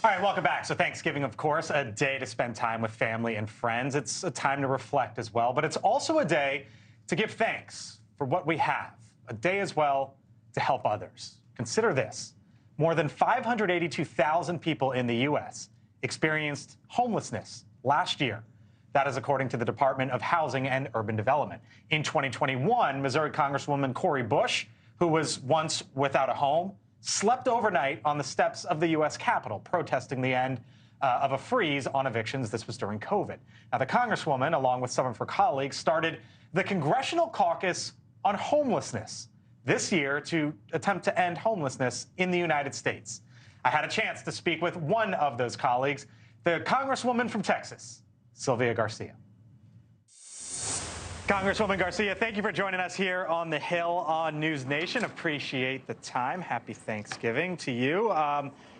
All right, welcome back. So Thanksgiving, of course, a day to spend time with family and friends. It's a time to reflect as well, but it's also a day to give thanks for what we have. A day as well to help others. Consider this. More than 582,000 people in the U.S. experienced homelessness last year. That is according to the Department of Housing and Urban Development. In 2021, Missouri Congresswoman Cori Bush, who was once without a home, slept overnight on the steps of the U.S. Capitol, protesting the end of a freeze on evictions. This was during COVID. Now, the Congresswoman, along with some of her colleagues, started the Congressional Caucus on homelessness this year to attempt to end homelessness in the United States. I had a chance to speak with one of those colleagues, the Congresswoman from Texas, Sylvia Garcia. Congresswoman Garcia, thank you for joining us here on the Hill on NewsNation. Appreciate the time. Happy Thanksgiving to you.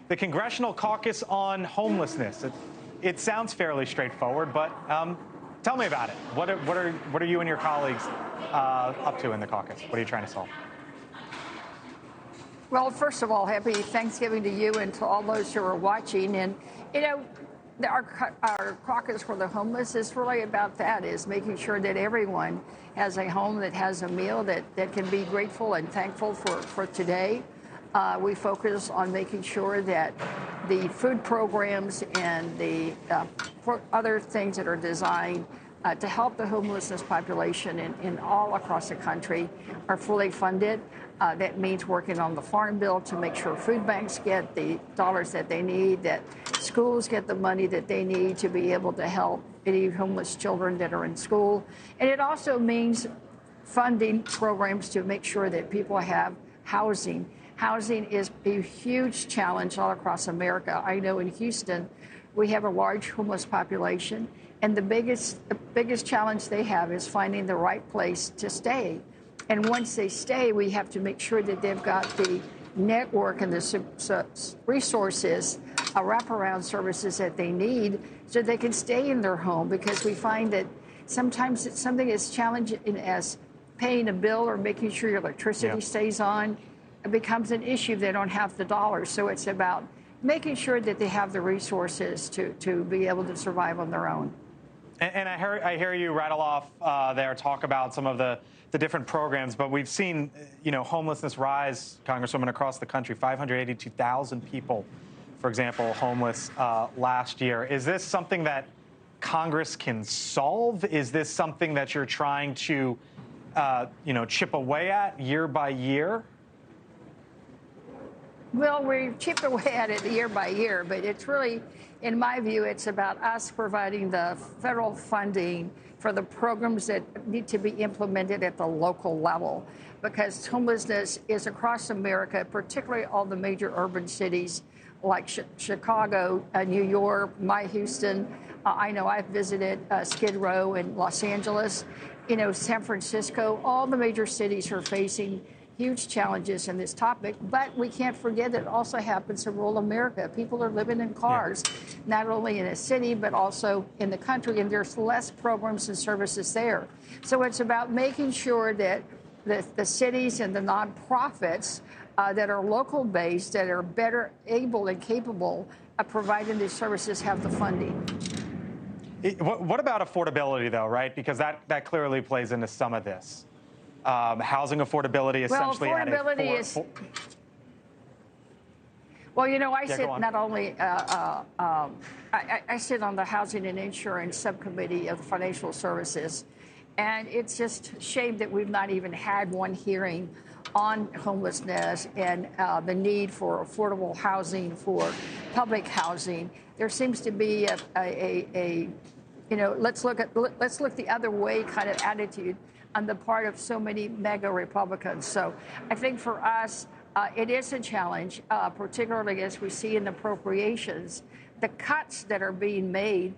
The Congressional Caucus on homelessness. It sounds fairly straightforward, but tell me about it. What are you and your colleagues up to in the caucus? What are you trying to solve? Well, first of all, happy Thanksgiving to you and to all those who are watching. And, you know, our caucus for the homeless is really about that, is making sure that everyone has a home, that has a meal, that can be grateful and thankful for today. We focus on making sure that the food programs and the other things that are designed to help the homelessness population in all across the country are fully funded. That means working on the farm bill to make sure food banks get the dollars that they need, that schools get the money that they need to be able to help any homeless children that are in school. And it also means funding programs to make sure that people have housing. Housing is a huge challenge all across America. I know in Houston, we have a large homeless population, and the biggest challenge they have is finding the right place to stay. And once they stay, we have to make sure that they've got the network and the resources, wraparound services that they need so they can stay in their home, because we find that sometimes it's something as challenging as paying a bill or making sure your electricity stays on. It becomes an issue if they don't have the dollars. So it's about making sure that they have the resources to be able to survive on their own. And I hear you rattle off there, talk about some of the different programs, but we've seen, homelessness rise, Congresswoman, across the country. 582,000 people, for example, homeless last year. Is this something that Congress can solve? Is this something that you're trying to, chip away at year by year? Well, we chip away at it year by year, but it's really, in my view, it's about us providing the federal funding for the programs that need to be implemented at the local level, because homelessness is across America, particularly all the major urban cities like Chicago, New York, my Houston. I know I've visited Skid Row in Los Angeles, San Francisco. All the major cities are facing huge challenges in this topic, but we can't forget that it also happens in rural America. People are living in cars, not only in a city, but also in the country, and there's less programs and services there. So it's about making sure that the cities and the nonprofits that are local-based, that are better able and capable of providing these services, have the funding. What about affordability, though, right? Because that clearly plays into some of this. Housing affordability essentially I sit not only, I sit on the Housing and Insurance Subcommittee of Financial Services, and it's just a shame that we've not even had one hearing on homelessness and the need for affordable housing, for public housing. There seems to be let's look the other way kind of attitude on the part of so many mega Republicans. So I think for us, it is a challenge, particularly as we see in appropriations, the cuts that are being made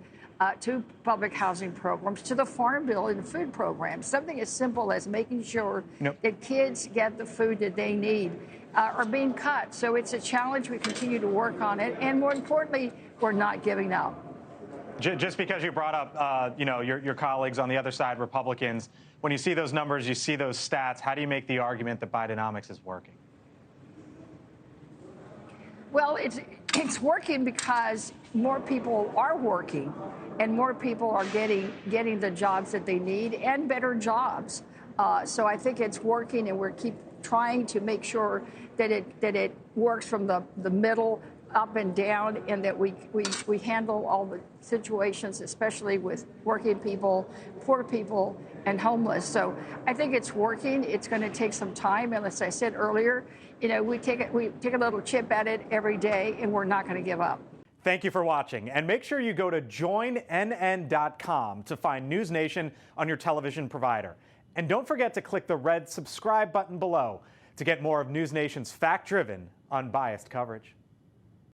to public housing programs, to the farm bill and food programs. Something as simple as making sure that kids get the food that they need are being cut. So it's a challenge. We continue to work on it. And more importantly, we're not giving up. Just because you brought up, your colleagues on the other side, Republicans, when you see those numbers, you see those stats, how do you make the argument that Bidenomics is working? Well, it's working because more people are working, and more people are getting the jobs that they need and better jobs. So I think it's working, and we're keep trying to make sure that it works from the middle up and down, and that we handle all the situations, especially with working people, poor people, and homeless. So I think it's working. It's going to take some time, and as I said earlier, we take a little chip at it every day, and we're not going to give up. Thank you for watching, and make sure you go to joinnn.com to find NewsNation on your television provider. And don't forget to click the red subscribe button below to get more of NewsNation's fact-driven, unbiased coverage.